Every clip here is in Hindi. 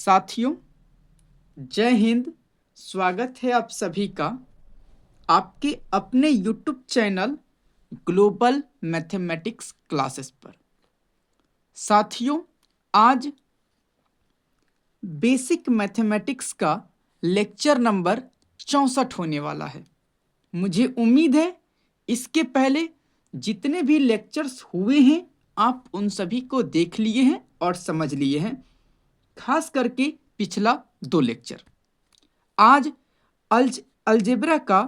साथियों, जय हिंद। स्वागत है आप सभी का आपके अपने YouTube channel global mathematics classes पर। साथियों, आज बेसिक मैथमेटिक्स का लेक्चर नंबर 64 होने वाला है। मुझे उम्मीद है इसके पहले जितने भी लेक्चर्स हुए हैं आप उन सभी को देख लिए हैं और समझ लिए हैं, खास करके पिछला 2 लेक्चर। आज अलजेब्रा का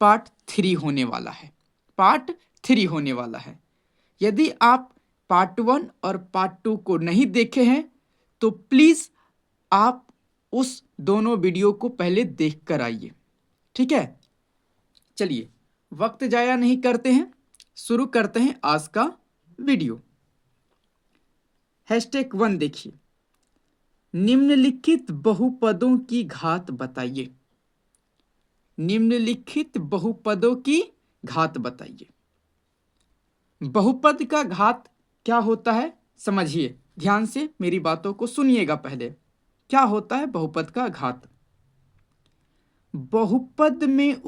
पार्ट 3 होने वाला है। पार्ट 3 होने वाला है। यदि आप पार्ट 1 और पार्ट 2 को नहीं देखे हैं तो प्लीज़ आप उस दोनों वीडियो को पहले देख कर आइए, ठीक है। चलिए, वक्त जाया नहीं करते हैं, शुरू करते हैं आज का वीडियो। #1 देखिए, निम्नलिखित बहुपदों की घात बताइए। निम्नलिखित बहुपदों की घात बताइए। बहुपद का घात क्या होता है समझिए, ध्यान से मेरी बातों को सुनिएगा। पहले क्या होता है बहुपद का घात? बहुपद में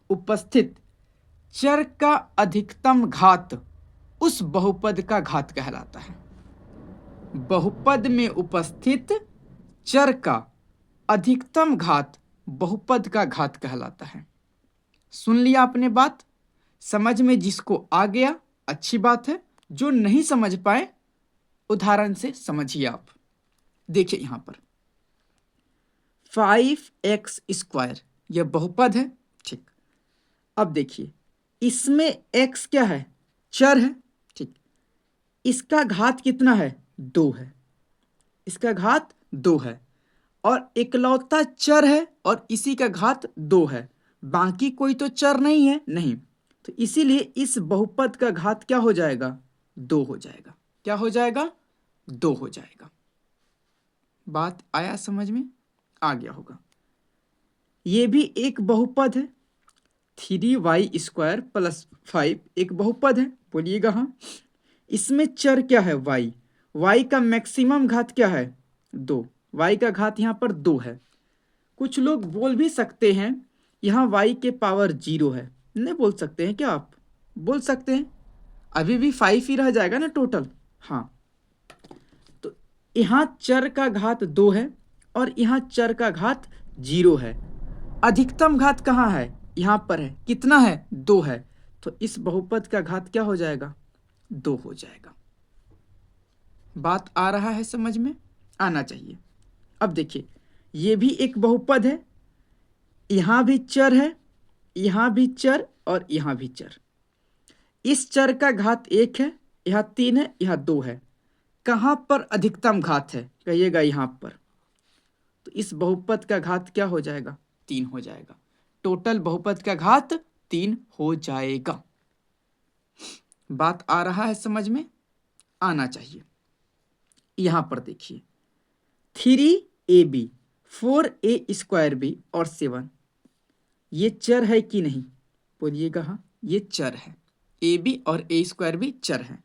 उपस्थित चर का अधिकतम घात उस बहुपद का घात कहलाता है। बहुपद में उपस्थित चर का अधिकतम घात बहुपद का घात कहलाता है। सुन लिया आपने बात? समझ में जिसको आ गया अच्छी बात है, जो नहीं समझ पाए उदाहरण से समझिए आप। देखिए यहां पर 5x² यह बहुपद है, ठीक। अब देखिए इसमें x क्या है? चर है, ठीक। इसका घात कितना है? 2 है। इसका घात 2 है और इकलौता चर है और इसी का घात 2 है। बाकी कोई तो चर नहीं है, नहीं। तो इसीलिए इस बहुपद का घात क्या हो जाएगा? 2 हो जाएगा। क्या हो जाएगा? 2 हो जाएगा। बात आया समझ में? आ गया होगा। ये भी एक बहुपद है। 3y² + 5 एक बहुपद है, बोलिएगा हाँ। इसमें चर क्या है? y का मैक्सिमम घात क्या है? 2। y का घात यहाँ पर 2 है। कुछ लोग बोल भी सकते हैं यहाँ y के पावर 0 है। नहीं बोल सकते हैं क्या? आप बोल सकते हैं, अभी भी 5 ही रह जाएगा ना टोटल। हाँ, तो यहाँ चर का घात 2 है और यहाँ चर का घात 0 है। अधिकतम घात कहाँ है? यहाँ पर है। कितना है? 2 है। तो इस बहुपद का घात क्या हो जाएगा? 2 हो जाएगा। बात आ रहा है समझ में? आना चाहिए। अब देखिए ये भी एक बहुपद है। यहाँ भी चर है, यहाँ भी चर और यहाँ भी चर। इस चर का घात 1 है, यहाँ 3 है, यहाँ 2 है। कहाँ पर अधिकतम घात है? कहिएगा यहाँ पर। तो इस बहुपद का घात क्या हो जाएगा? 3 हो जाएगा। टोटल बहुपद का घात 3 हो जाएगा। बात आ रहा है समझ में? आना चाहिए। यहां पर देखिए 3ab 4a² और 7 ये चर है कि नहीं? बोलिएगा हाँ, ये चर है। ab और a² भी चर है।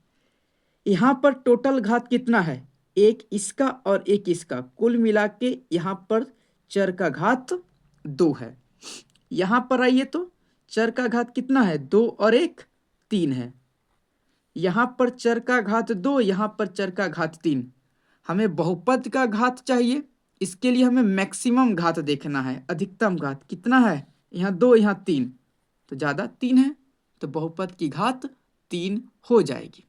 यहां पर टोटल घात कितना है? एक इसका और एक इसका, कुल मिला के यहां पर चर का घात 2 है। यहां पर आइए तो चर का घात कितना है? 2 और 1 3 है। यहां पर चर का घात 2, यहां पर चर का घात 3। हमें बहुपद का घात चाहिए, इसके लिए हमें मैक्सिमम घात देखना है। अधिकतम घात कितना है? यहाँ 2, यहाँ 3, तो ज़्यादा 3 है, तो बहुपद की घात 3 हो जाएगी।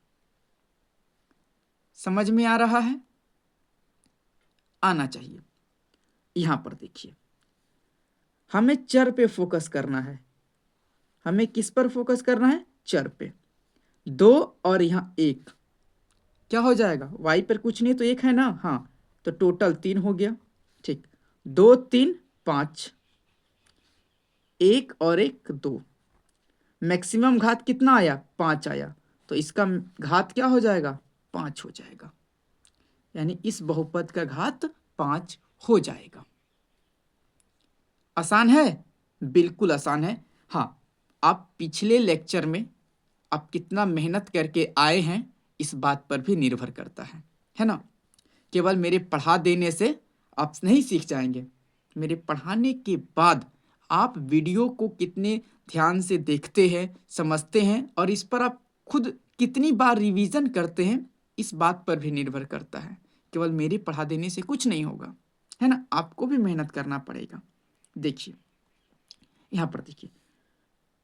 समझ में आ रहा है? आना चाहिए। यहाँ पर देखिए हमें चर पे फोकस करना है। हमें किस पर फोकस करना है? चर पे। 2 और यहाँ 1 क्या हो जाएगा? y पर कुछ नहीं तो 1 है ना, हाँ, तो टोटल 3 हो गया, ठीक। 2 3 5, 1 और 1 2। मैक्सिमम घात कितना आया? 5 आया, तो इसका घात क्या हो जाएगा? 5 हो जाएगा। यानी इस बहुपद का घात 5 हो जाएगा। आसान है? बिल्कुल आसान है। हाँ, आप पिछले लेक्चर में आप कितना मेहनत करके आए हैं इस बात पर भी निर्भर करता है ना। केवल मेरे पढ़ा देने से आप नहीं सीख जाएंगे। मेरे पढ़ाने के बाद आप वीडियो को कितने ध्यान से देखते हैं, समझते हैं और इस पर आप खुद कितनी बार रिवीजन करते हैं, इस बात पर भी निर्भर करता है। केवल मेरे पढ़ा देने से कुछ नहीं होगा, है ना, आपको भी मेहनत करना पड़ेगा। देखिए यहाँ पर देखिए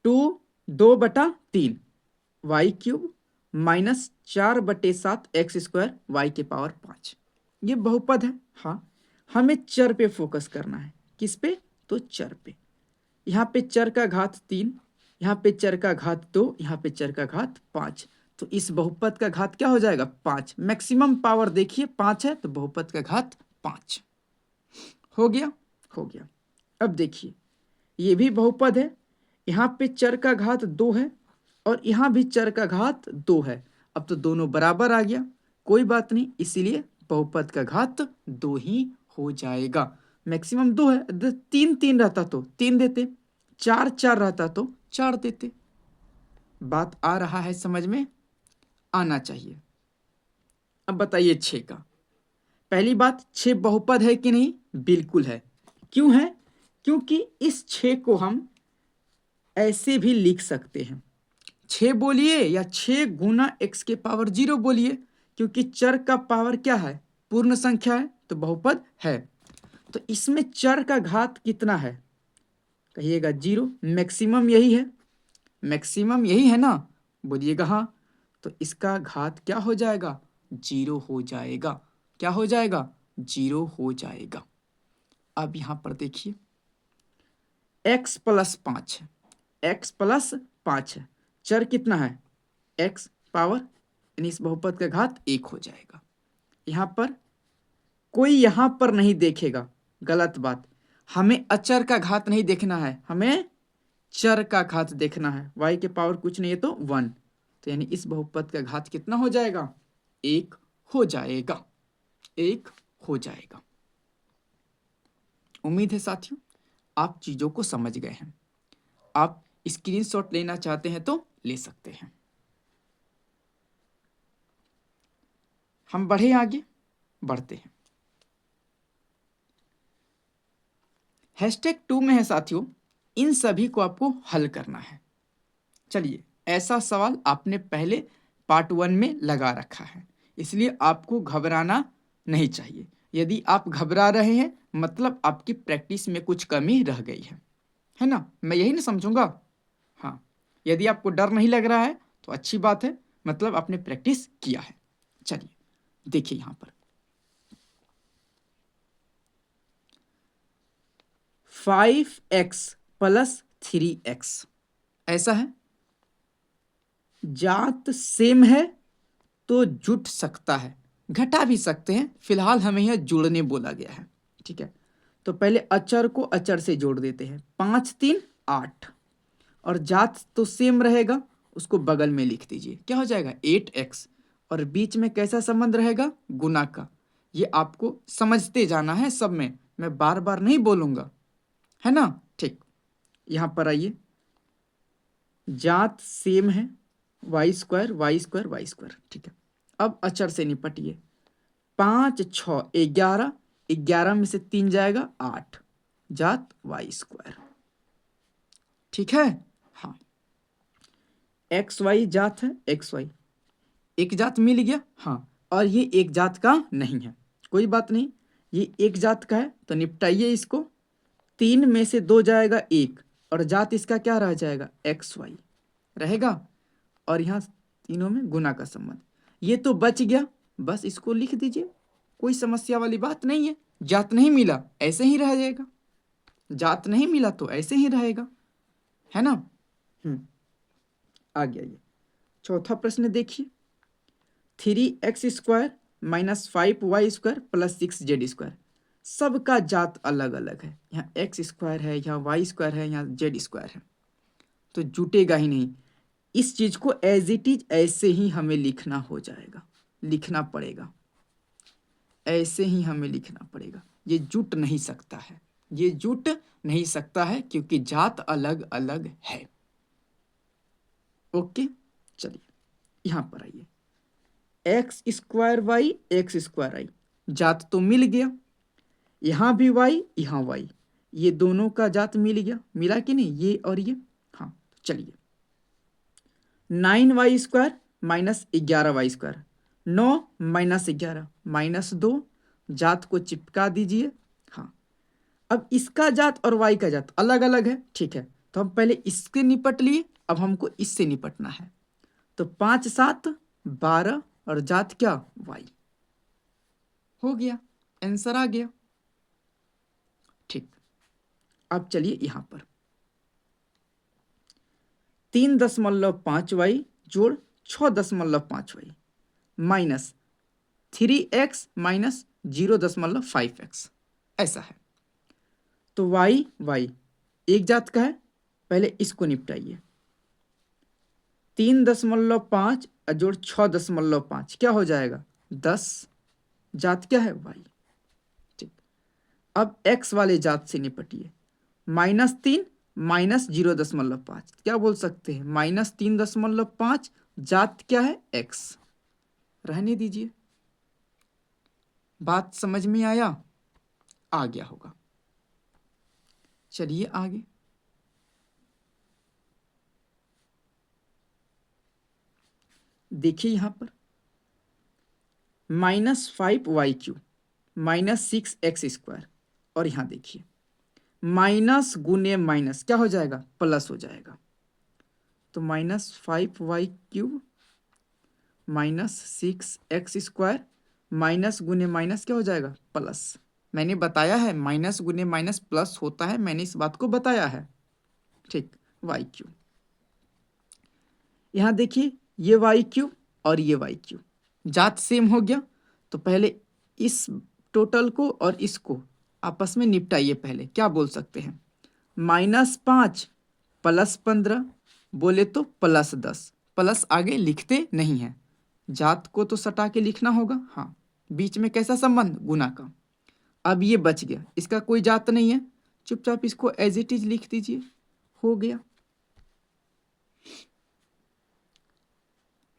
2/3 y cube minus 4/7 x square y के पावर 5, ये बहुपद है। हाँ, हमें चर पे फोकस करना है। किस पे? तो चर पे। यहाँ पे चर का घात 3, यहाँ पे चर का घात 2, यहाँ पे चर का घात 5। तो इस बहुपद का घात क्या हो जाएगा? 5। मैक्सिमम पावर देखिए 5 है, तो बहुपद का घात 5 हो गया। हो गया। अब देखिए ये भी बहुपद है, यहाँ पे चर का घात 2 है और यहाँ भी चर का घात 2 है। अब तो दोनों बराबर आ गया, कोई बात नहीं, इसीलिए बहुपद का घात 2 ही हो जाएगा। मैक्सिमम 2 है, 3 रहता तो 3 देते, 4 रहता तो 4 देते। बात आ रहा है समझ में? आना चाहिए। अब बताइए 6 का। पहली बात, 6 बहुपद है कि नहीं? बिल्कुल है। क्यों है? क्योंकि इस 6 को हम ऐसे भी लिख सकते हैं, 6 बोलिए या 6 गुना x के पावर 0 बोलिए, क्योंकि चर का पावर क्या है? पूर्ण संख्या है, तो बहुपद है। तो इसमें चर का घात कितना है? कहिएगा 0। मैक्सिमम यही है, मैक्सिमम यही है ना, बोलिएगा हाँ। तो इसका घात क्या हो जाएगा? 0 हो जाएगा। क्या हो जाएगा? 0 हो जाएगा। अब यहां पर देखिए x + 5 है, x + 5 है, चर कितना है? x पावर, यानी इस बहुपद का घात 1 हो जाएगा। यहां पर कोई यहां पर नहीं देखेगा, गलत बात। हमें अचर का घात नहीं देखना है, हमें चर का घात देखना है। y के पावर कुछ नहीं है तो 1, तो यानी इस बहुपद का घात कितना हो जाएगा? 1 हो जाएगा। 1 हो जाएगा। उम्मीद है साथियों आप चीजों को समझ गए हैं। आप स्क्रीनशॉट लेना चाहते हैं तो ले सकते हैं। हम बढ़े आगे, बढ़ते हैं। #2 में है साथियों, इन सभी को आपको हल करना है। चलिए, ऐसा सवाल आपने पहले पार्ट 1 में लगा रखा है, इसलिए आपको घबराना नहीं चाहिए। यदि आप घबरा रहे हैं मतलब आपकी प्रैक्टिस में कुछ कमी रह गई है ना? मैं यही ना समझूंगा। हाँ, यदि आपको डर नहीं लग रहा है तो अच्छी बात है, मतलब आपने प्रैक्टिस किया है। चलिए देखिए यहां पर 5x + 3x ऐसा है। जात सेम है तो जुट सकता है, घटा भी सकते हैं, फिलहाल हमें यह जोड़ने बोला गया है। ठीक है, तो पहले अचर को अचर से जोड़ देते हैं। 5 3 8, और जात तो सेम रहेगा, उसको बगल में लिख दीजिए। क्या हो जाएगा? 8x, और बीच में कैसा संबंध रहेगा? गुना का। ये आपको समझते जाना है सब में, मैं बार बार नहीं बोलूंगा, है ना? ठीक, यहां पर आइए, जात सेम है, y², ठीक है। अब अचर से निपटिए। 5 6 11, 11 में से 3 जाएगा 8, जात y²। ठीक है, हाँ। xy जात है, xy एक जात मिल गया, हाँ। और ये एक जात का नहीं है, कोई बात नहीं, ये एक जात का है तो निपटाइए इसको। 3 में से 2 जाएगा 1, और जात इसका क्या रह जाएगा? xy रहेगा, और यहाँ तीनों में गुना का संबंध। ये तो बच गया, बस इसको लिख दीजिए, कोई समस्या वाली बात नहीं है। जात नहीं मिला ऐसे ही रह जाएगा, जात नहीं मिला तो ऐसे ही रहेगा, है ना? आ गया ये चौथा प्रश्न देखिए। 3x² - 5y² + 6z², सबका जात अलग अलग है। यहाँ x² है, यहाँ y² है, यहाँ z² है, तो जुटेगा ही नहीं। इस चीज को एज इट इज ऐसे ही हमें लिखना हो जाएगा, लिखना पड़ेगा, ऐसे ही हमें लिखना पड़ेगा। ये जुट नहीं सकता है, ये जुट नहीं सकता है, क्योंकि जात अलग अलग है। ओके, चलिए यहां पर आइए, x² y x² i, जात तो मिल गया, यहाँ भी वाई यहाँ वाई, ये दोनों का जात मिल गया, मिला कि नहीं, ये और ये। हाँ चलिए, 9y² minus 11y², 9 minus 11 minus 2, जात को चिपका दीजिए। हाँ, अब इसका जात और y का जात अलग अलग है, ठीक है, तो हम पहले इससे निपट लिए, अब हमको इससे निपटना है। तो 5 7 12 और जात क्या, y। हो गया, आंसर आ गया। ठीक, अब चलिए यहां पर 3.5y जोड़ 6.5y minus 3x minus 0.5x, ऐसा है। तो y एक जात का है, पहले इसको निपटाइए। 3.5 जोड़ 6.5 क्या हो जाएगा, 10, जात क्या है, y। ठीक, अब x वाले जात से निपटिए। -3 माइनस 0.5 क्या बोल सकते हैं, -3.5, जात क्या है, x। रहने दीजिए, बात समझ में आया, आ गया होगा। चलिए आगे, देखिए यहां पर -5y³ -6x², और यहां देखिए माइनस गुने माइनस क्या हो जाएगा, प्लस हो जाएगा। तो -5y³ -6x² माइनस गुने माइनस क्या हो जाएगा, प्लस। मैंने बताया है माइनस गुने माइनस प्लस होता है, मैंने इस बात को बताया है। ठीक, y³, यहां देखिए ये y³ और ये y³ जात सेम हो गया, तो पहले इस टोटल को और इसको आपस में निपटाइए। पहले क्या बोल सकते हैं, -5 + 15 बोले तो +10, प्लस आगे लिखते नहीं हैं, जात को तो सटा के लिखना होगा। हाँ, बीच में कैसा संबंध, गुना का। अब ये बच गया, इसका कोई जात नहीं है, चुपचाप इसको एज इट इज लिख दीजिए, हो गया।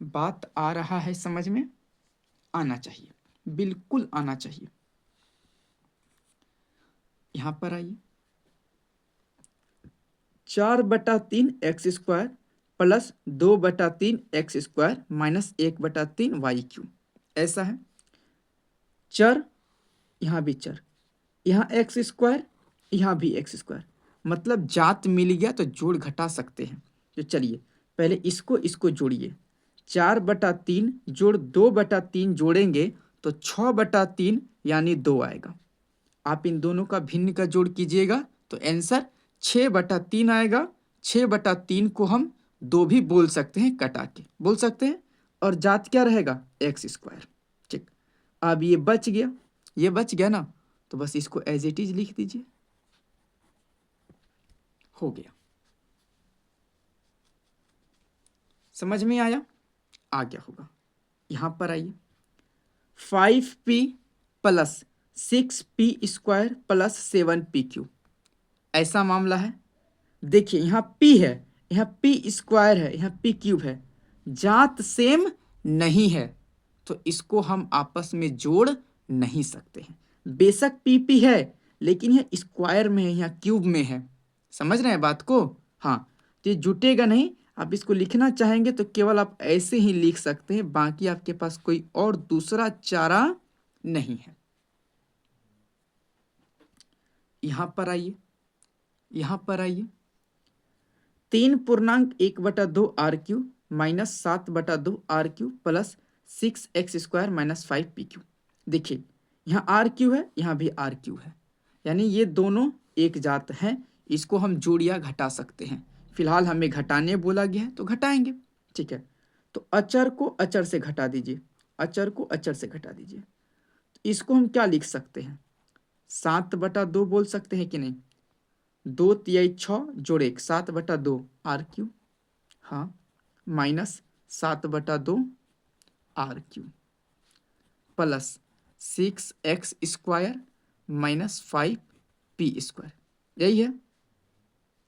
बात आ रहा है समझ में, आना चाहिए, बिल्कुल आना चाहिए। यहां पर आइए, 4/3x² plus 2/3x² minus 1/3y³, ऐसा है। चर, यहाँ भी चर, यहाँ x², यहाँ भी x², मतलब जात मिल गया तो जोड़ घटा सकते हैं। तो चलिए पहले इसको इसको जोड़िए, 4/3 जोड़ 2/3 जोड़ेंगे तो 6/3 यानी 2 आएगा। आप इन दोनों का भिन्न का जोड़ कीजिएगा तो आंसर 6/3 आएगा। 6/3 को हम 2 भी बोल सकते हैं, कटा के बोल सकते हैं, और जात क्या रहेगा, x²। ठीक, अब ये बच गया, ये बच गया ना, तो बस इसको एज इट इज लिख दीजिए, हो गया। समझ में आया, आ गया होगा। यहां पर आइए, 5p + 6p² + 7p³ ऐसा मामला है। देखिए यहाँ p है, यहाँ p² है, यहाँ p³ है, जात सेम नहीं है, तो इसको हम आपस में जोड़ नहीं सकते हैं। बेशक p है, लेकिन यह स्क्वायर में है, यहाँ क्यूब में है। समझ रहे हैं बात को, हाँ, तो ये जुटेगा नहीं। आप इसको लिखना चाहेंगे तो केवल आप ऐसे ही लिख सकते हैं, बाकी आपके पास कोई और दूसरा चारा नहीं है। यहां पर आइए, यहां पर आइए, 3.1/2 r³ minus 7/2 r³ plus 6x² minus 5p³। देखिए यहाँ r³ है, यहाँ भी r³ है, यानी ये दोनों एक जात हैं, इसको हम जोड़िया घटा सकते हैं। फिलहाल हमें घटाने बोला गया है तो घटाएंगे, ठीक है। तो अचर को अचर से घटा दीजिए, अचर को अचर से घटा दीजिए, तो इसको हम क्या लिख सकते हैं, 7/2 बोल सकते हैं कि नहीं। 2 तिहाई 6 जोड़ 1 7/2 r³, हाँ, minus 7/2 r³ plus 6x² minus 5p², यही है।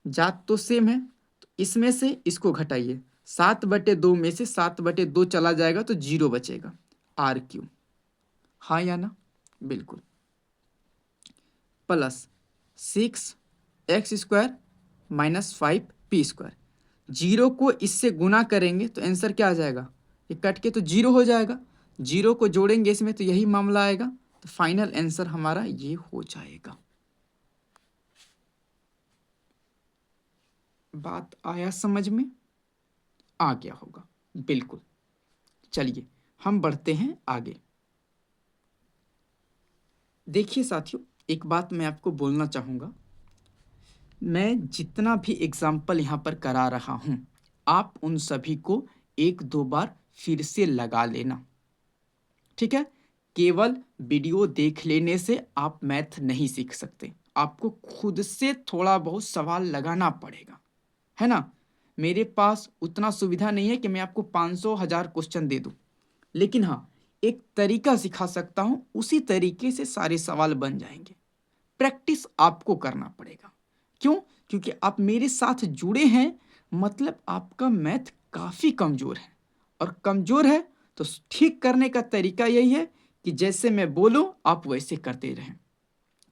जात तो सेम है, तो इसमें से इसको घटाइए, 7/2 में से 7/2 चला जाएगा तो 0 बचेगा, r³, हाँ या ना, बिल्कुल, plus 6x² minus 5p²। Zero को इससे गुना करेंगे तो आंसर क्या आ जाएगा, ये कट के तो जीरो हो जाएगा, जीरो को जोड़ेंगे इसमें तो यही मामला आएगा, तो फाइनल आंसर हमारा ये हो जाएगा। बात आया समझ में, आ गया होगा, बिल्कुल। चलिए हम बढ़ते हैं आगे। देखिए साथियों, एक बात मैं आपको बोलना चाहूँगा, मैं जितना भी एग्जाम्पल यहाँ पर करा रहा हूँ, आप उन सभी को एक दो बार फिर से लगा लेना, ठीक है। केवल वीडियो देख लेने से आप मैथ नहीं सीख सकते, आपको खुद से थोड़ा बहुत सवाल लगाना पड़ेगा, है ना। मेरे पास उतना सुविधा नहीं है कि मैं आपको 500,000 क्वेश्चन दे दूं, लेकिन हाँ एक तरीका सिखा सकता हूं, उसी तरीके से सारे सवाल बन जाएंगे। प्रैक्टिस आपको करना पड़ेगा। क्यों? क्योंकि आप मेरे साथ जुड़े हैं, मतलब आपका मैथ काफ़ी कमज़ोर है, और कमज़ोर है तो ठीक करने का तरीका यही है कि जैसे मैं बोलूं आप वैसे करते रहें,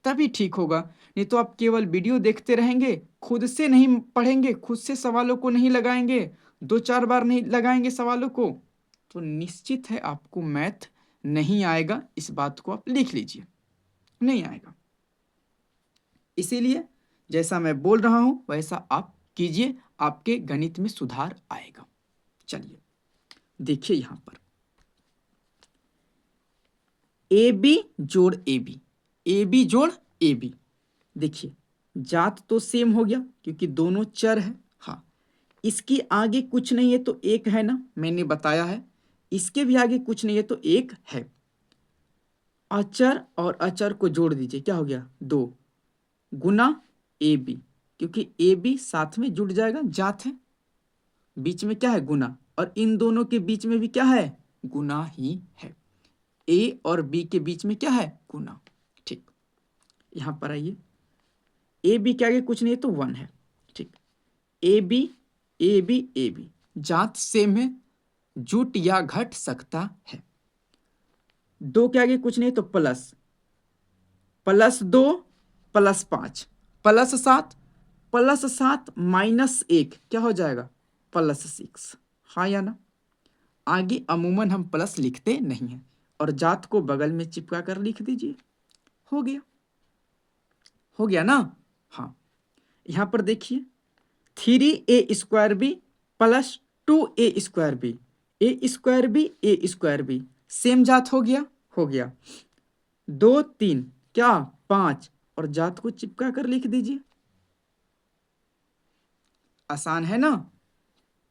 तभी ठीक होगा। नहीं तो आप केवल वीडियो देखते रहेंगे, खुद से नहीं पढ़ेंगे, खुद से सवालों को नहीं लगाएंगे, 2-4 बार नहीं लगाएंगे सवालों को, तो निश्चित है आपको मैथ नहीं आएगा। इस बात को आप लिख लीजिए, नहीं आएगा। इसीलिए जैसा मैं बोल रहा हूं वैसा आप कीजिए, आपके गणित में सुधार आएगा। चलिए देखिए यहां पर ए बी जोड़ ए बी, ए बी जोड़ ए बी। देखिए जात तो सेम हो गया क्योंकि दोनों चर है। हाँ, इसके आगे कुछ नहीं है तो एक है ना, मैंने बताया है। इसके भी आगे कुछ नहीं है तो एक है। अचर और अचर को जोड़ दीजिए, क्या हो गया, 2 गुना ए बी, क्योंकि ए बी साथ में जुड़ जाएगा, जात है, बीच में क्या है, गुना, और इन दोनों के बीच में भी क्या है, गुना ही है। ए और बी के बीच में क्या है, गुना। ठीक, यहां पर आइए, ए बी के आगे कुछ नहीं है तो 1 है। ठीक, A B A B A B, जात सेम है, जुट या घट सकता है। 2 के आगे कुछ नहीं तो प्लस, +2 +5 +7, +7 -1 क्या हो जाएगा, +6। हाँ या ना। आगे अमूमन हम प्लस लिखते नहीं हैं, और जात को बगल में चिपका कर लिख दीजिए, हो गया, हो गया ना। हाँ, यहां पर देखिए 3a² + 2a², a², सेम जात हो गया, हो गया। 2 3 क्या 5, और जात को चिपका कर लिख दीजिए। आसान है ना,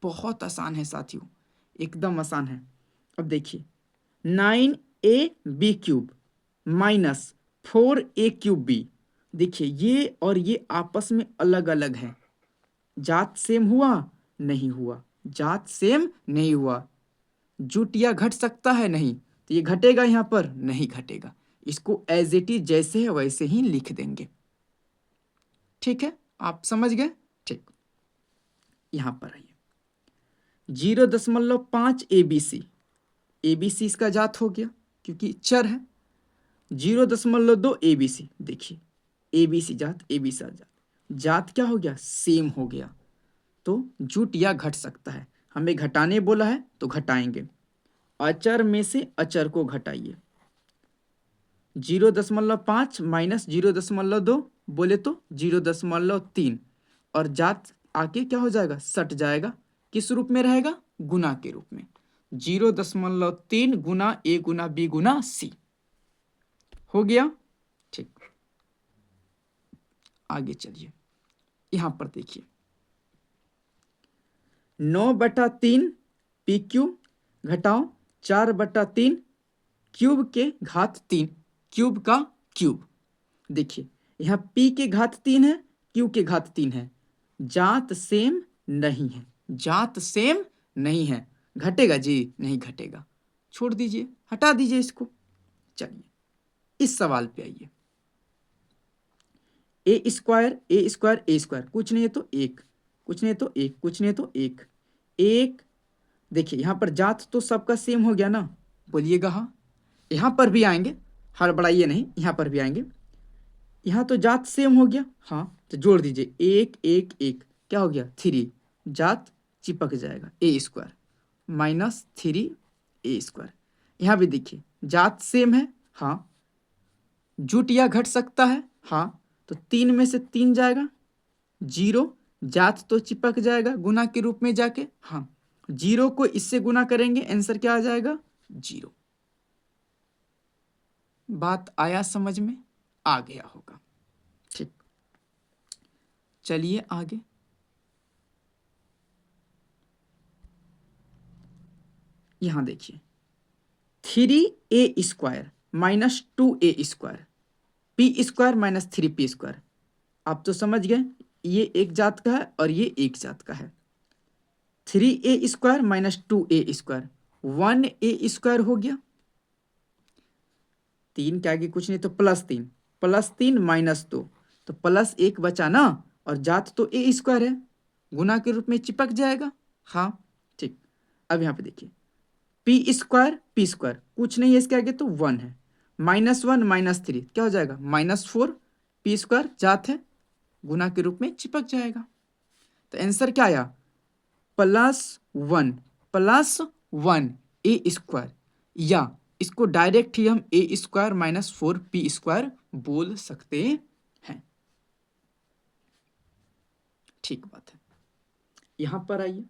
बहुत आसान है साथियों, एकदम आसान है। अब देखिए 9ab³ -4a³b, देखिए ये और ये आपस में अलग अलग है। जात सेम हुआ, नहीं हुआ, जात सेम नहीं हुआ। जुट या घट सकता है, नहीं, तो ये घटेगा, यहां पर नहीं घटेगा। इसको एज इट इज जैसे है वैसे ही लिख देंगे। ठीक है, आप समझ गए। ठीक, यहां पर आइए 0.5 ABC, ABC इसका जात हो गया क्योंकि चर है। 0.2 ABC, देखिए ABC जात, ABC जात, जात क्या हो गया, सेम हो गया, तो जुट या घट सकता है। हमें घटाने बोला है तो घटाएंगे, अचर में से अचर को घटाइए। 0.5 - 0.2 बोले तो 0.3, और जात आके क्या हो जाएगा, सट जाएगा, किस रूप में रहेगा, गुना के रूप में। 0.3 गुना A Guna B Guna C, हो गया। ठीक, आगे चलिए, यहां पर देखिए 9/3 PQ घटाओ 4/3 क्यूब के घात 3, क्यूब का क्यूब। देखिए यहाँ P के घात 3 है, Q के घात 3 है, जात सेम नहीं है, जात सेम नहीं है, घटेगा जी, नहीं घटेगा, छोड़ दीजिए, हटा दीजिए इसको। चलिए इस सवाल पे आइए, a², कुछ नहीं है तो एक, कुछ नहीं है तो एक, कुछ नहीं है तो एक, एक। देखिए यहाँ पर जात तो सबका सेम हो गया ना, बोलिएगा हाँ। यहाँ पर भी आएंगे, हड़बड़ाइए नहीं, यहाँ पर भी आएंगे। यहाँ तो जात सेम हो गया, हाँ, तो जोड़ दीजिए 1 1 1, क्या हो गया 3, जात चिपक जाएगा a² -3a²। यहाँ भी देखिए जात सेम है, हाँ, जुट या घट सकता है, हाँ, तो 3 में से 3 जाएगा 0, जात तो चिपक जाएगा गुना के रूप में जाके, हाँ, 0 को इससे गुना करेंगे, आंसर क्या आ जाएगा 0। बात आया समझ में, आ गया होगा, ठीक। चलिए आगे, यहां देखिए 3a² -2a² p² -3p²। आप तो समझ गए, ये एक जात का है और ये एक जात का है। 3a² -2a², 1a² हो गया, 3 के आगे कुछ नहीं तो +3, +3 -2, तो +1 बचा ना, और जात तो a² है, गुना के रूप में चिपक जाएगा, हाँ, ठीक। अब यहाँ पे देखिए p² p² कुछ नहीं है इसके आगे तो 1 है, -1 -3 क्या हो जाएगा -4, p² जात है, गुना के रूप में चिपक जाएगा। तो आंसर क्या आया +1 a², या इसको डायरेक्ट ही हम a² -4p² बोल सकते हैं। ठीक बात है। यहां पर आइए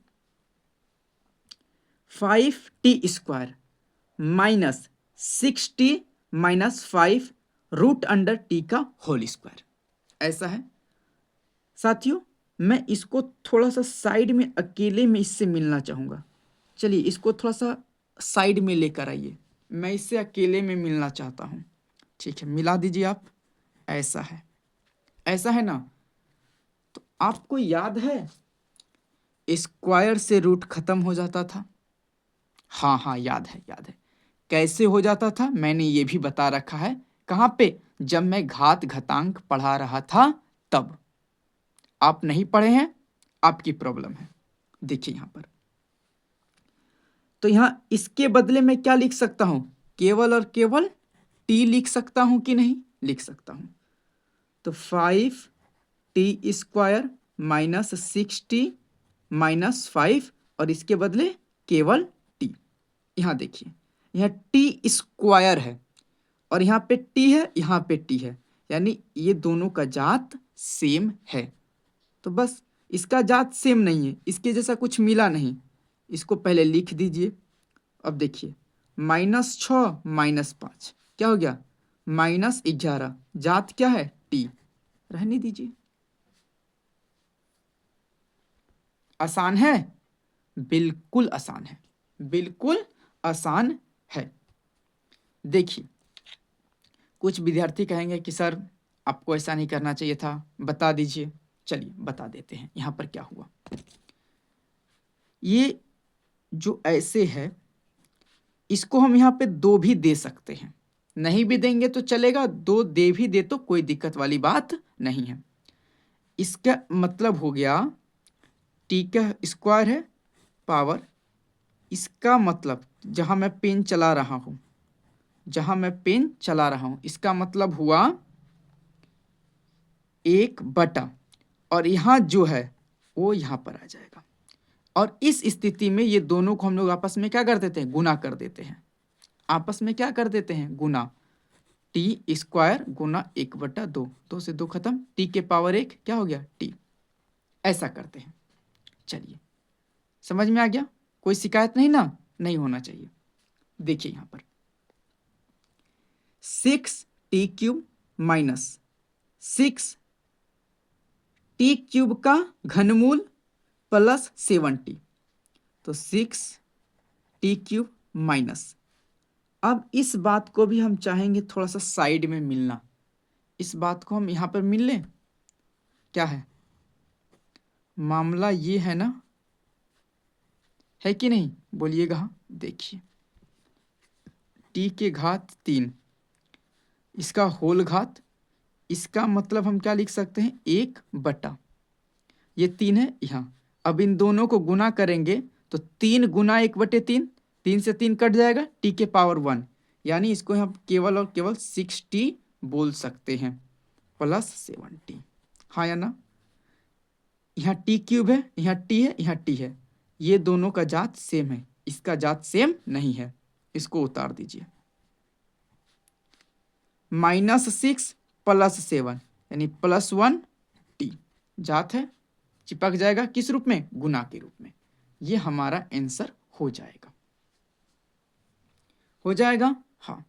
5t² -6t -5 √t का होल स्क्वायर, ऐसा है साथियों। मैं इसको थोड़ा सा साइड में अकेले में इससे मिलना चाहूंगा। चलिए इसको थोड़ा सा साइड में लेकर आइए, मैं इससे अकेले में मिलना चाहता हूं। ठीक है, मिला दीजिए आप। ऐसा है, ऐसा है ना। तो आपको याद है स्क्वायर से रूट खत्म हो जाता था, हाँ हाँ याद है, याद है। कैसे हो जाता था मैंने ये भी बता रखा है, कहाँ पे, जब मैं घात घातांक पढ़ा रहा था तब। आप नहीं पढ़े हैं, आपकी प्रॉब्लम है। देखिए यहां पर, तो यहां इसके बदले में क्या लिख सकता हूं, केवल और केवल t लिख सकता हूं कि नहीं, लिख सकता हूं। तो 5t² -6t -5, और इसके बदले केवल t। यहां देखिए, यहां t² है और यहां पे t है, यहां पे t है, यानी ये दोनों का जात सेम है। तो बस इसका जात सेम नहीं है, इसके जैसा कुछ मिला नहीं, इसको पहले लिख दीजिए। अब देखिए -6 -5 क्या हो गया -11, जात क्या है t, रहने दीजिए। आसान है, बिल्कुल आसान है, बिल्कुल आसान है। देखिए कुछ विद्यार्थी कहेंगे कि सर आपको ऐसा नहीं करना चाहिए था, बता दीजिए। चलिए बता देते हैं यहां पर क्या हुआ। ये जो ऐसे है, इसको हम यहाँ पे 2 भी दे सकते हैं, नहीं भी देंगे तो चलेगा, 2 दे भी दे तो कोई दिक्कत वाली बात नहीं है। इसका मतलब हो गया t का स्क्वायर है पावर, इसका मतलब जहां मैं पेन चला रहा हूं, जहां मैं पेन चला रहा हूं, इसका मतलब हुआ 1/, और यहां जो है वो यहां पर आ जाएगा। और इस स्थिति में ये दोनों को हम लोग आपस में क्या कर देते हैं, गुना कर देते हैं, आपस में क्या कर देते हैं, गुना। t² गुना 1/2, 2 से 2 खत्म, t के पावर 1 क्या हो गया t, ऐसा करते हैं। चलिए समझ में आ गया, कोई शिकायत नहीं ना, नहीं होना चाहिए। देखिए यहां पर 6t³ -6t³ का घनमूल +7t, तो 6t³ माइनस। अब इस बात को भी हम चाहेंगे थोड़ा सा साइड में मिलना, इस बात को हम यहां पर मिल लें। क्या है मामला, ये है ना, है कि नहीं, बोलिएगा। हाँ देखिए t के घात 3, इसका होल घात, इसका मतलब हम क्या लिख सकते हैं 1/, ये 3 है यहाँ। अब इन दोनों को गुना करेंगे तो 3 गुना 1/3, 3 से 3 कट जाएगा, t के पावर 1, यानी इसको हम केवल और केवल 60 बोल सकते हैं प्लस 70। हाँ या ना? यहाँ टी क्यूब है, यहाँ टी है, यहाँ टी है, ये दोनों का जात सेम है, इसका जात सेम नहीं है, इसको उतार दीजिए। -6 + 7 यानी +1 टी जात है, चिपक जाएगा किस रूप में? गुना के रूप में। ये हमारा आंसर हो जाएगा। हो जाएगा? हाँ।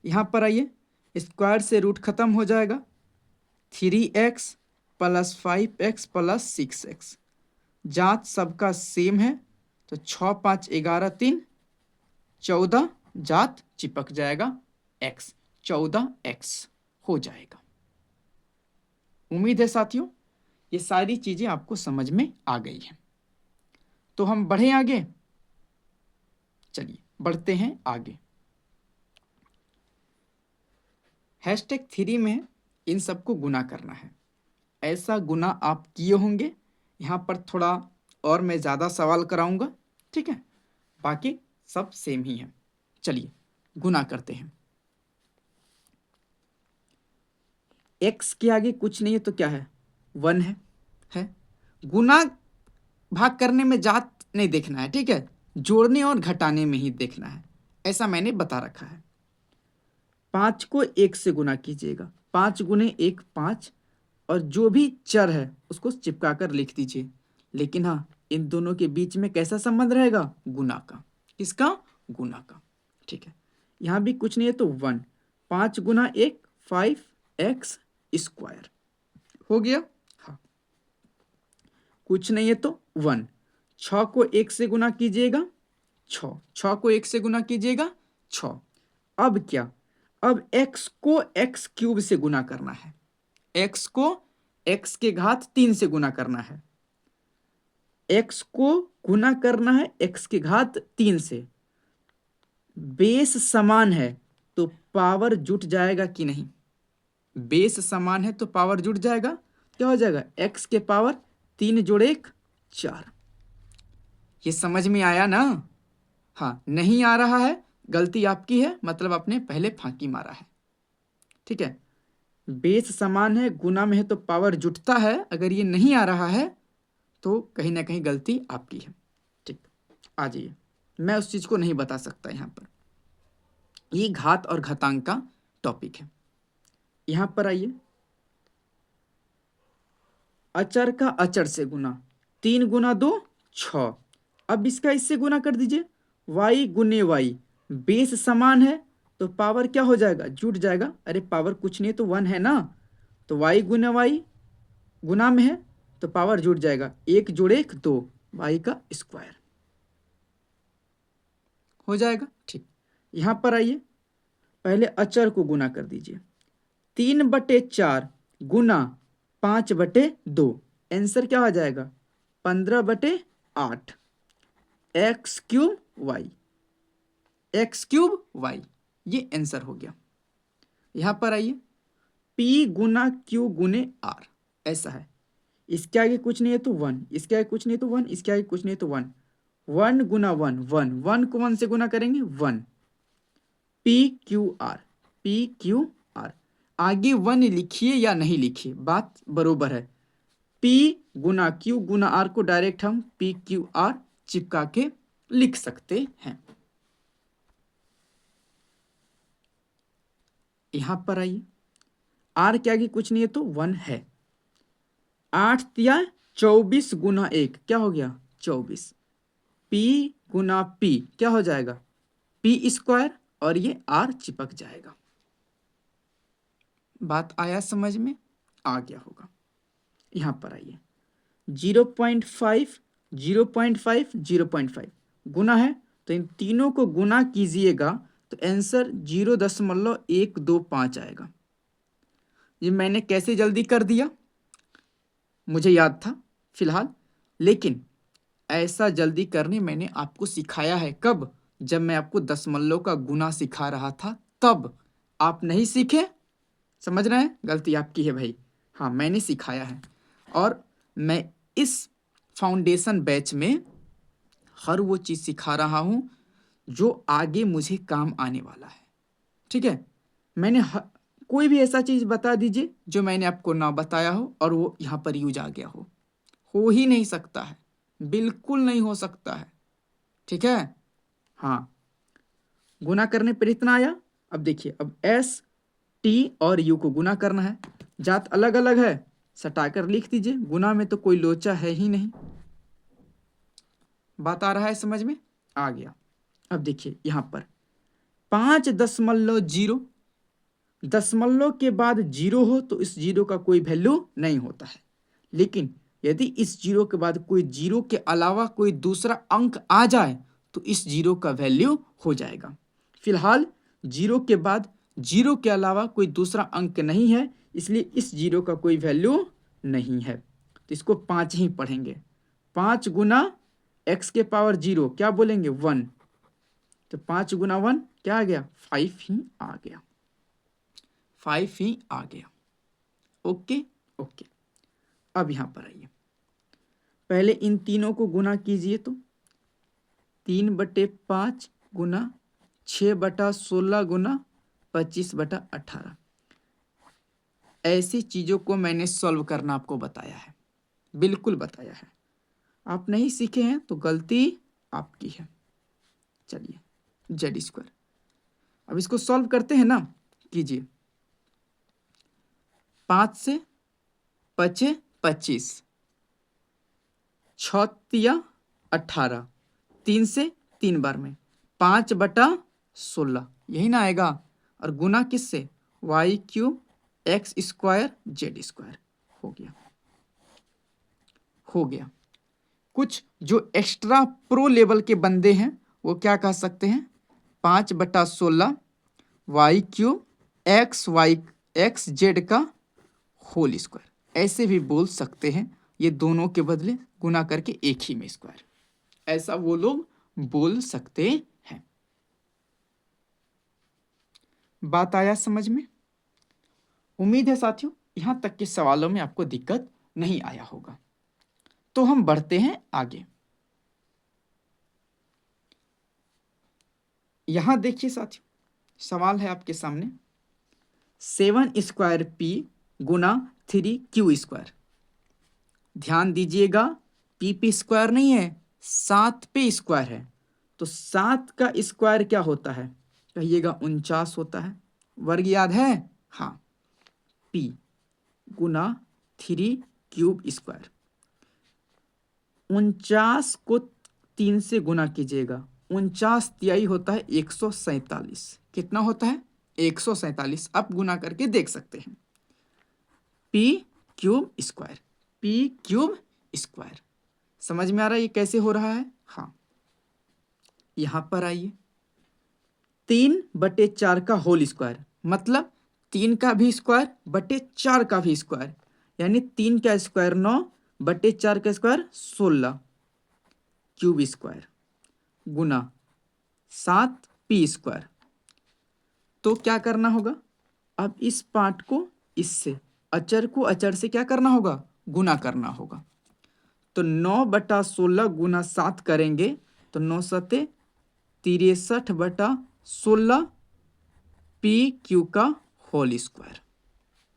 यहाँ पर आइए, स्क्वायर से रूट खत्म हो जाएगा। 3x + 5x + 6x, जात सबका सेम है, तो 6 5 11 3 14, जात चिपक जाएगा x, 14x हो जाएगा। उम्मीद है साथियों ये सारी चीजें आपको समझ में आ गई हैं। तो हम बढ़े आगे, चलिए बढ़ते हैं आगे। #3 में इन सबको गुना करना है। ऐसा गुना आप किए होंगे, यहाँ पर थोड़ा और मैं ज़्यादा सवाल कराऊंगा, ठीक है? बाकी सब सेम ही है। चलिए गुना करते हैं। x के आगे कुछ नहीं है तो क्या है? 1 है। गुना भाग करने में जात नहीं देखना है, ठीक है? जोड़ने और घटाने में ही देखना है, ऐसा मैंने बता रखा है। 5 को 1 से गुना कीजिएगा, 5 गुने 1 5, और जो भी चर है उसको चिपका कर लिख दीजिए। लेकिन हाँ, इन दोनों के बीच में कैसा संबंध रहेगा? गुना का। किसका? गुना का। ठीक है, यहाँ भी कुछ नहीं है तो 1, 5 गुना 1 5x स्क्वायर हो गया। हाँ, कुछ नहीं है तो 1, 6 को 1 से गुना कीजिएगा 6, 6 को 1 से गुना कीजिएगा 6। अब क्या? अब x को x क्यूब से गुना करना है, x को x के घात 3 से गुना करना है, x को गुना करना है x के घात 3 से। बेस समान है तो पावर जुट जाएगा कि नहीं? बेस समान है तो पावर जुट जाएगा। क्या हो जाएगा? x के पावर 3 जोड़े 1 4। ये समझ में आया ना? हाँ, नहीं आ रहा है गलती आपकी है, मतलब आपने पहले फांकी मारा है, ठीक है? बेस समान है, गुना में है तो पावर जुटता है। अगर ये नहीं आ रहा है तो कहीं ना कहीं गलती आपकी है। ठीक, आ जाइए, मैं उस चीज को नहीं बता सकता यहाँ पर। ये घात और घातांक का टॉपिक है। यहाँ पर आइए, अचर का अचर से गुना, 3 गुना 2 6। अब इसका इससे गुना कर दीजिए, y गुने y, बेस समान है तो पावर क्या हो जाएगा? जुट जाएगा। अरे पावर कुछ नहीं तो 1 है ना, तो y गुने y गुना में है तो पावर जुट जाएगा, 1 जोड़े 1 2, y का स्क्वायर हो जाएगा। ठीक, यहाँ पर आइए, पहले अचर को गुना कर दीजिए, 3/4 गुना 5/2, आंसर क्या हो जाएगा? 15/8 x cube y, x cube y, ये आंसर हो गया। यहां पर आइए, P गुना Q गुने R, ऐसा है। इसके आगे कुछ नहीं है तो 1, इसके आगे कुछ नहीं तो 1, इसके आगे कुछ नहीं तो 1, 1 गुना 1 1, 1 को 1 से गुना करेंगे 1, PQR, PQR। आगे 1 लिखिए या नहीं लिखिए, बात बरोबर है। P गुना Q गुना R को डायरेक्ट हम PQR चिपका के लिख सकते हैं। यहां पर आइए, R के आगे कुछ नहीं है तो 1 है। 8 तिया 24 गुना 1 क्या हो गया? 24। P गुना P क्या हो जाएगा? P स्क्वायर, और ये R चिपक जाएगा। बात आया समझ में? आ गया होगा। यहां पर आइए, 0.5 0.5 0.5 गुना है तो इन तीनों को गुना कीजिएगा तो आंसर 0.125 आएगा। ये मैंने कैसे जल्दी कर दिया मुझे याद था फिलहाल, लेकिन ऐसा जल्दी करने मैंने आपको सिखाया है। कब? जब मैं आपको दशमलव का गुना सिखा रहा था तब। आप नहीं सीखे, समझ रहे हैं? गलती आपकी है भाई। हाँ, मैंने सिखाया है, और मैं इस फाउंडेशन बैच में हर वो चीज़ सिखा रहा हूँ जो आगे मुझे काम आने वाला है। ठीक है, मैंने कोई भी ऐसा चीज बता दीजिए जो मैंने आपको ना बताया हो और वो यहाँ पर यूज आ गया हो ही नहीं सकता है, बिल्कुल नहीं हो सकता है। ठीक है, हाँ, गुना करने पर इतना आया। अब देखिए, अब एस टी और यू को गुना करना है, जात अलग अलग है, सटाकर लिख दीजिए, गुना में तो कोई लोचा है ही नहीं। बात आ रहा है समझ में? आ गया। अब देखिए यहां पर 5.0, दशमलव के बाद जीरो हो तो इस जीरो का कोई वैल्यू नहीं होता है, लेकिन यदि इस जीरो के बाद कोई जीरो के अलावा कोई दूसरा अंक आ जाए तो इस जीरो का वैल्यू हो जाएगा। फिलहाल जीरो के बाद जीरो के अलावा कोई दूसरा अंक नहीं है, इसलिए इस जीरो का कोई वैल्यू नहीं है, तो इसको 5 ही पढ़ेंगे। 5 गुना एक्स के पावर 0 क्या बोलेंगे? 1, तो 5 गुना 1 क्या आ गया? 5 ही आ गया, 5 ही आ गया। Okay okay. अब यहां पर आइए, पहले इन तीनों को गुना कीजिए, तो 3/5 गुना 6/16 गुना 25/18। ऐसी चीजों को मैंने सॉल्व करना आपको बताया है, बिल्कुल बताया है। आप नहीं सीखे हैं तो गलती आपकी है। चलिए, Z², अब इसको सॉल्व करते हैं ना, कीजिए। 5 से 5 25, 6 तिया 18, 3 से 3 बार में 5/16, यही ना आएगा। और गुना किससे? y³ x² z²। हो गया, हो गया। कुछ जो एक्स्ट्रा प्रो लेवल के बंदे हैं वो क्या कह सकते हैं? 5/16 y³ x z का होल स्क्वायर, ऐसे भी बोल सकते हैं। ये दोनों के बदले गुना करके एक ही में स्क्वायर, ऐसा वो लोग बोल सकते हैं। बात आया समझ में? उम्मीद है साथियों यहां तक के सवालों में आपको दिक्कत नहीं आया होगा। तो हम बढ़ते हैं आगे। यहां देखिए साथियों, सवाल है आपके सामने, 7² p गुना 3q²। ध्यान दीजिएगा, p स्क्वायर नहीं है, 7 पे स्क्वायर है, तो 7 का स्क्वायर क्या होता है? कहिएगा 49 होता है। वर्ग याद है? हाँ, p गुना 3³ 49 को 3 से गुना कीजिएगा, 49 तिहाई होता है 147। कितना होता है? 147। आप गुना करके देख सकते हैं। p³ p³ समझ में आ रहा है ये कैसे हो रहा है? हाँ, यहां पर आइए, 3/4 का होल स्क्वायर, मतलब 3 का भी स्क्वायर बटे 4 का भी स्क्वायर, यानी 3 का स्क्वायर 9 बटे 4 का स्क्वायर 16³ गुना 7p²। तो क्या करना होगा? अब इस पार्ट को इससे, अचर को अचर से क्या करना होगा? गुना करना होगा। तो 9/16 गुना 7 करेंगे तो 9 सते 63/16 p³ का होल स्क्वायर,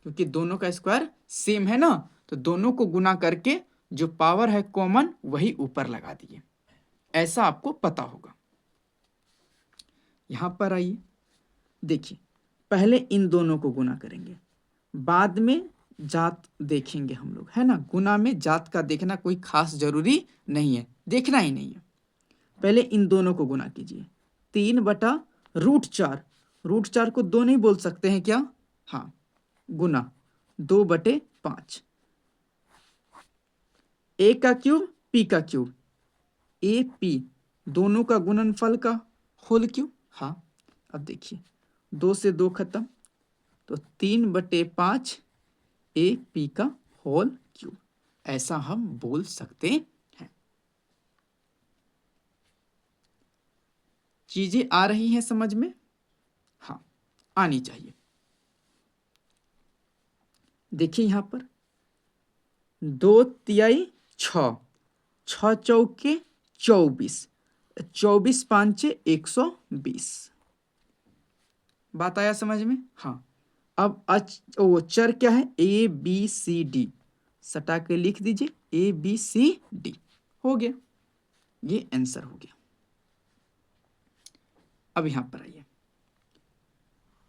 क्योंकि दोनों का स्क्वायर सेम है ना, तो दोनों को गुना करके जो पावर है कॉमन वही ऊपर लगा दिए, ऐसा आपको पता होगा। यहां पर आइए, देखिए, पहले इन दोनों को गुना करेंगे, बाद में जात देखेंगे हम लोग, है ना। गुना में जात का देखना कोई खास जरूरी नहीं है, देखना ही नहीं है। पहले इन दोनों को गुना कीजिए, 3/√4, √4 को 2 नहीं बोल सकते हैं क्या? हाँ, गुना 2/5, a का क्यूब p का क्यूब, a p दोनों का गुणनफल का होल क्यूब। हाँ, अब देखिए 2 से 2 खत्म, तो 3/5 a p का होल क्यूब, ऐसा हम बोल सकते हैं। चीजें आ रही हैं समझ में? हाँ, आनी चाहिए। देखिए यहां पर 2 तिहाई 6, 6 चौके 24, 24 5 120। बात आया समझ में? हाँ। अब चर क्या है? ABCD, सटा के लिख दीजिए ABCD, हो गया, ये आंसर हो गया। अब यहां पर आइए,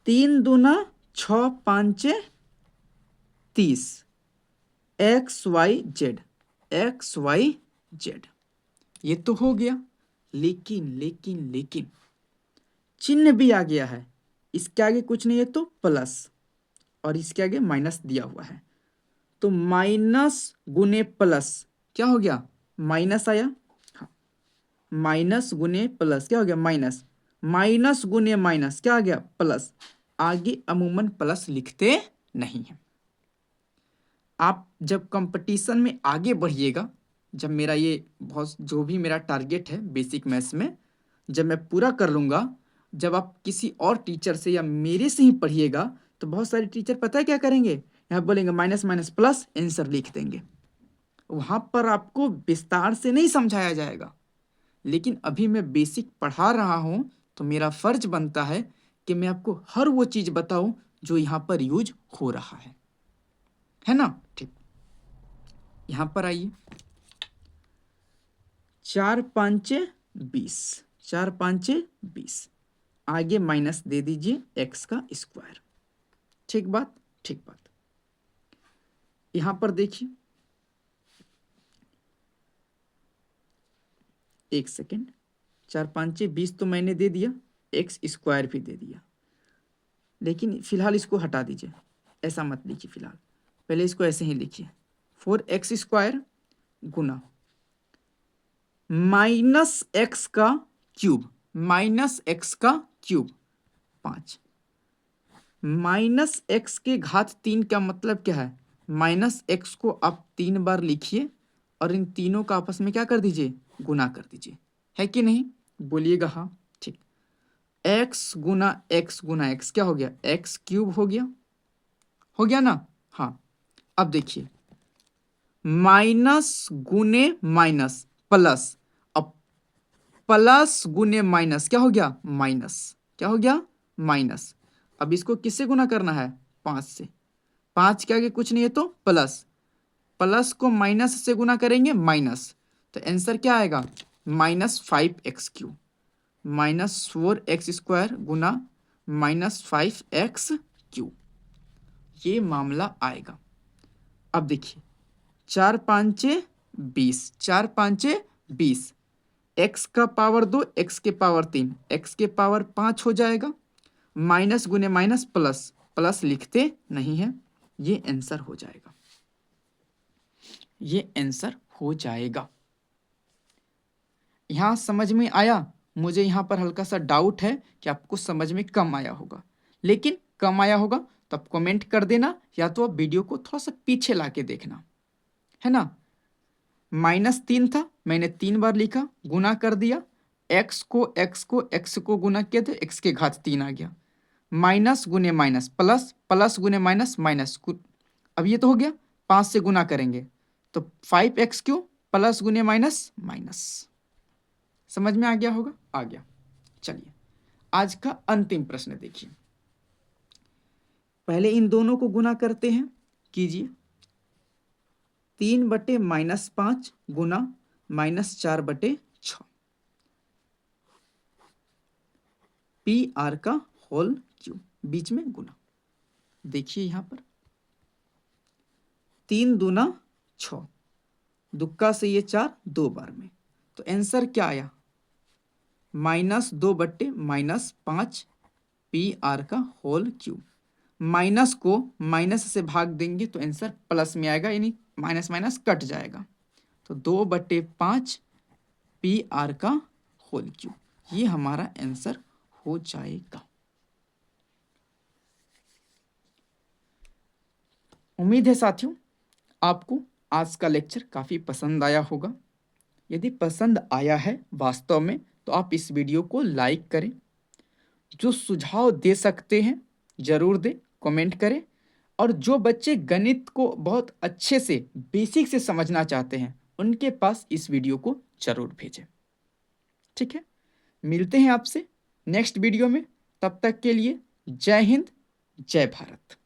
3 दूना 6 5 30, XYZ, ये तो हो गया। लेकिन चिन्ह भी आ गया है, इसके आगे कुछ नहीं है तो प्लस, और इसके आगे माइनस दिया हुआ है, तो माइनस गुने प्लस क्या हो गया? माइनस आया। हाँ, माइनस गुने प्लस क्या हो गया? माइनस। माइनस गुने माइनस क्या आ गया? प्लस। आगे अमूमन प्लस लिखते नहीं है। आप जब कंपटीशन में आगे बढ़िएगा, जब मेरा ये बहुत जो भी मेरा टारगेट है बेसिक मैथ्स में, जब मैं पूरा कर लूँगा, जब आप किसी और टीचर से या मेरे से ही पढ़िएगा, तो बहुत सारे टीचर पता है क्या करेंगे? यहाँ बोलेंगे माइनस माइनस प्लस, आंसर लिख देंगे। वहाँ पर आपको विस्तार से नहीं समझाया जाएगा। लेकिन अभी मैं बेसिक पढ़ा रहा हूँ, तो मेरा फर्ज बनता है कि मैं आपको हर वो चीज़ बताऊँ जो यहाँ पर यूज हो रहा है ना? ठीक, यहाँ पर आइए, 4 5 20, 4 5 20, आगे माइनस दे दीजिए x का स्क्वायर। ठीक बात? ठीक बात। यहां पर देखिए, एक सेकेंड, 4 5 20 तो मैंने दे दिया, x स्क्वायर भी दे दिया, लेकिन फिलहाल इसको हटा दीजिए, ऐसा मत लिखिए फिलहाल, पहले इसको ऐसे ही लिखिए, 4x स्क्वायर गुना माइनस एक्स का क्यूब, माइनस एक्स का क्यूब 5, माइनस एक्स के घात 3 का मतलब क्या है? माइनस एक्स को आप 3 बार लिखिए और इन तीनों का आपस में क्या कर दीजिए? गुना कर दीजिए, है कि नहीं? बोलिएगा हाँ। ठीक, एक्स गुना एक्स क्या हो गया? एक्स क्यूब हो गया ना? हाँ। अब देखिए, माइनस गुने माइनस प्लस, अब प्लस गुने माइनस क्या हो गया? माइनस, क्या हो गया? माइनस। अब इसको किससे गुना करना है? 5 से। 5 के आगे कुछ नहीं है तो प्लस, प्लस को माइनस से गुना करेंगे माइनस, तो आंसर क्या आएगा? -5x3, -4x² गुना -5x3, ये मामला आएगा। अब देखिए, 4 5 20, 4 5 20, x का पावर 2, x के पावर 3, x के पावर 5 हो जाएगा, माइनस गुने माइनस प्लस, प्लस लिखते नहीं है, ये आंसर हो जाएगा, ये आंसर हो जाएगा। यहां समझ में आया? मुझे यहां पर हल्का सा डाउट है कि आपको समझ में कम आया होगा, लेकिन कम आया होगा तो आप कमेंट कर देना, या तो आप वीडियो को थोड़ा सा पीछे लाके देखना, है ना? -3 था, मैंने 3 बार लिखा, गुना कर दिया, x को गुना किया तो x के घात 3 आ गया, माइनस गुने माइनस प्लस, प्लस गुने माइनस माइनस, अब ये तो हो गया, 5 से गुना करेंगे तो 5x3 प्लस गुने माइनस माइनस। समझ में आ गया होगा? आ गया। चलिए, आज का अंतिम प्रश्न देखिए, पहले इन दोनों को गुना करते हैं, कीजिए, 3/-5 गुना -4/6, PR का होल क्यूब, बीच में गुना। देखिए यहां पर 3 दूना 6, दुक्का से ये 4 2 बार में, तो आंसर क्या आया? -2/-5 PR का होल क्यूब। माइनस को माइनस से भाग देंगे तो आंसर प्लस में आएगा, यानी माइनस माइनस कट जाएगा, तो 2/5 PR का होल क्यूब, ये हमारा आंसर हो जाएगा। उम्मीद है साथियों आपको आज का लेक्चर काफ़ी पसंद आया होगा। यदि पसंद आया है वास्तव में, तो आप इस वीडियो को लाइक करें, जो सुझाव दे सकते हैं ज़रूर दें, कमेंट करें, और जो बच्चे गणित को बहुत अच्छे से बेसिक से समझना चाहते हैं उनके पास इस वीडियो को ज़रूर भेजें। ठीक है, मिलते हैं आपसे नेक्स्ट वीडियो में, तब तक के लिए जय हिंद, जय भारत।